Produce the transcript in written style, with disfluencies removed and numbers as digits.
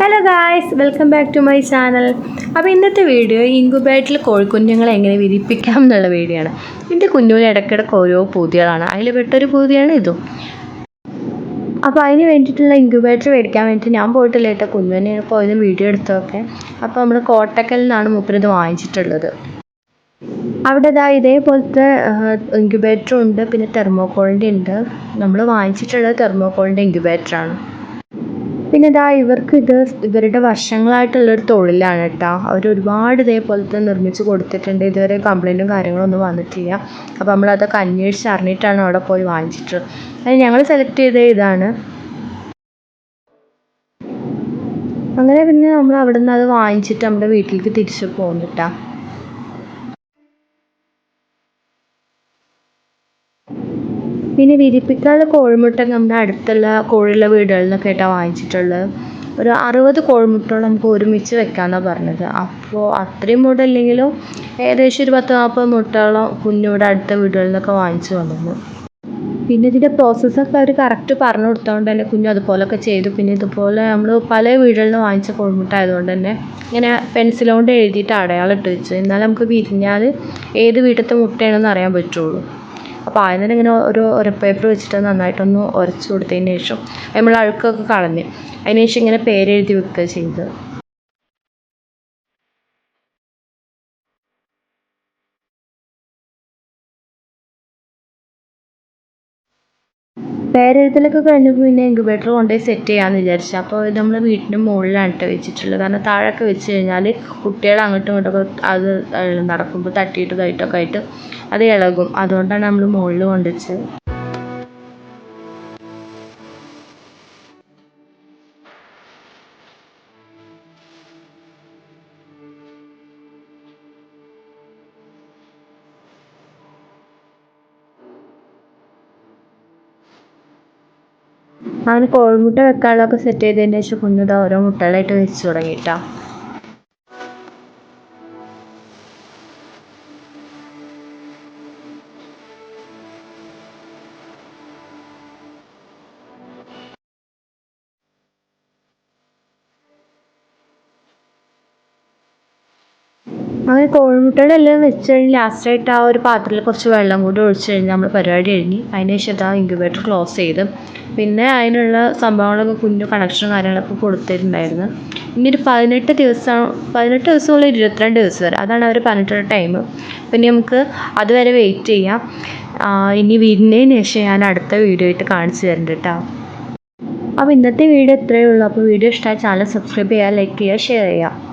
Hello guys, welcome back to my channel. അപ്പോൾ ഇന്നത്തെ video ഇൻക്യുബേറ്ററിൽ കോഴിക്കുഞ്ഞുങ്ങളെ എങ്ങനെ വിരിപ്പിക്കാം എന്നുള്ള വീഡിയോ ആണ്. എൻ്റെ കുഞ്ഞുങ്ങൾ ഇടയ്ക്കിടയ്ക്ക് ഓരോ പൂതികളാണ്, അതിൽ പെട്ടൊരു പൂതിയാണ് ഇതും. അപ്പോൾ അതിന് വേണ്ടിയിട്ടുള്ള ഇൻക്യുബേറ്റർ മേടിക്കാൻ വേണ്ടിയിട്ട് ഞാൻ പോയിട്ടില്ല കേട്ടോ, കുഞ്ഞുവിനെ പോയത് വീഡിയോ എടുത്തൊക്കെ. അപ്പോൾ നമ്മൾ കോട്ടക്കലിൽ നിന്നാണ് മൂപ്പരിത് വാങ്ങിച്ചിട്ടുള്ളത്. അവിടെ ഇതേപോലത്തെ ഇൻക്യുബേറ്ററും ഉണ്ട്, പിന്നെ തെർമോക്കോളിൻ്റെ ഉണ്ട്. നമ്മൾ വാങ്ങിച്ചിട്ടുള്ളത് തെർമോക്കോളിൻ്റെ ഇൻക്യുബേറ്ററാണ്. പിന്നെ ഇവർക്ക് ഇവരുടെ വർഷങ്ങളായിട്ടുള്ളൊരു തൊഴിലാണ് കേട്ടോ. അവർ ഒരുപാട് ഇതേപോലത്തെ നിർമ്മിച്ച് കൊടുത്തിട്ടുണ്ട്. ഇതുവരെ കംപ്ലൈൻറ്റും കാര്യങ്ങളൊന്നും വന്നിട്ടില്ല. അപ്പോൾ നമ്മളതൊക്കെ അന്വേഷിച്ച് അറിഞ്ഞിട്ടാണ് അവിടെ പോയി വാങ്ങിച്ചിട്ടുള്ളത്. അത് ഞങ്ങൾ സെലക്ട് ചെയ്ത ഇതാണ്. അങ്ങനെ പിന്നെ നമ്മൾ അവിടെ നിന്ന് അത് വാങ്ങിച്ചിട്ട് നമ്മുടെ വീട്ടിലേക്ക് തിരിച്ച് പോകുന്നിട്ടാ. പിന്നെ വിരിപ്പിക്കാനുള്ള കോഴിമുട്ട നമ്മുടെ അടുത്തുള്ള കോഴിയുള്ള വീടുകളിൽ നിന്നൊക്കെ ആയിട്ടാണ് വാങ്ങിച്ചിട്ടുള്ളത്. ഒരു 60 കോഴിമുട്ടകൾ നമുക്ക് ഒരുമിച്ച് വെക്കാമെന്നാണ് പറഞ്ഞത്. അപ്പോൾ അത്രയും മുട്ട ഇല്ലെങ്കിലും ഏകദേശം ഒരു 10-40 മുട്ടയോളം കുഞ്ഞിവിടെ അടുത്ത വീടുകളിൽ നിന്നൊക്കെ വാങ്ങിച്ചു കൊണ്ടുവന്നു. പിന്നെ ഇതിൻ്റെ പ്രോസസ്സൊക്കെ അവർ കറക്റ്റ് പറഞ്ഞു കൊടുത്തതുകൊണ്ട് തന്നെ കുഞ്ഞ് അതുപോലെയൊക്കെ ചെയ്തു. പിന്നെ ഇതുപോലെ നമ്മൾ പല വീടുകളിൽ നിന്ന് വാങ്ങിച്ച കോഴിമുട്ട ആയതുകൊണ്ട് തന്നെ ഇങ്ങനെ പെൻസിൽ കൊണ്ട് എഴുതിയിട്ട് അടയാളം ഇട്ട് വെച്ചു. എന്നാൽ നമുക്ക് വിരിഞ്ഞാൽ ഏത് വീട്ടിലത്തെ മുട്ടയാണെന്ന് അറിയാൻ പറ്റുള്ളൂ. അപ്പോൾ ആദ്യം തന്നെ ഇങ്ങനെ ഒരു ഉരപ്പേപ്പർ വെച്ചിട്ട് നന്നായിട്ടൊന്ന് ഉരച്ച് കൊടുത്തതിന് ശേഷം നമ്മൾ അഴുക്കൊക്കെ കളഞ്ഞ് അതിന് ശേഷം ഇങ്ങനെ പേരെഴുതി വെക്കുക ചെയ്തത്. പേരെഴുതലൊക്കെ കഴിഞ്ഞപ്പോൾ പിന്നെ ഇൻക്യുബേറ്റർ കൊണ്ടുപോയി സെറ്റ് ചെയ്യാമെന്ന് വിചാരിച്ചു. അപ്പോൾ ഇത് നമ്മൾ വീട്ടിൻ്റെ മുകളിലാണ് കേട്ടോ വെച്ചിട്ടുള്ളത്. കാരണം താഴെയൊക്കെ വെച്ച് കഴിഞ്ഞാൽ കുട്ടികൾ അങ്ങോട്ടും ഇങ്ങോട്ടൊക്കെ അത് നടക്കുമ്പോൾ തട്ടിയിട്ട് ഇതായിട്ടൊക്കെ ആയിട്ട് അത് ഇളകും. അതുകൊണ്ടാണ് നമ്മൾ മുകളിൽ കൊണ്ടുവച്ചത്. അങ്ങനെ കോഴിമുട്ട വെക്കാനുള്ളതൊക്കെ സെറ്റ് ചെയ്തതിന് ശേഷം കുഞ്ഞിത് ഓരോ മുട്ടകളായിട്ട് വെച്ച് തുടങ്ങിയിട്ടാ. അങ്ങനെ കോഴിമുട്ടകളെല്ലാം വെച്ച് കഴിഞ്ഞ് ലാസ്റ്റായിട്ട് ആ ഒരു പാത്രത്തിൽ കുറച്ച് വെള്ളം കൂടി ഒഴിച്ച് കഴിഞ്ഞ് നമ്മൾ പരിപാടി കഴിഞ്ഞ് അതിന് ശേഷം ഇൻക്യുബേറ്റർ ക്ലോസ് ചെയ്ത് പിന്നെ അതിനുള്ള സംഭവങ്ങളൊക്കെ കുഞ്ഞു കണക്ഷനും കാര്യങ്ങളൊക്കെ കൊടുത്തിട്ടുണ്ടായിരുന്നു. ഇനി ഒരു 18 ദിവസമുള്ള 22 ദിവസം വരെ, അതാണ് അവർ പറഞ്ഞിട്ടുള്ള ടൈം. പിന്നെ നമുക്ക് അതുവരെ വെയിറ്റ് ചെയ്യാം. ഇനി വിരിഞ്ഞതിന് ശേഷം ഞാൻ അടുത്ത വീഡിയോ ആയിട്ട് കാണിച്ചു തരുന്നുണ്ട് കേട്ടോ. അപ്പോൾ ഇന്നത്തെ വീഡിയോ ഇത്രയേ ഉള്ളൂ. അപ്പോൾ വീഡിയോ ഇഷ്ടമായ ചാനൽ സബ്സ്ക്രൈബ് ചെയ്യുക, ലൈക്ക് ചെയ്യുക, ഷെയർ ചെയ്യുക.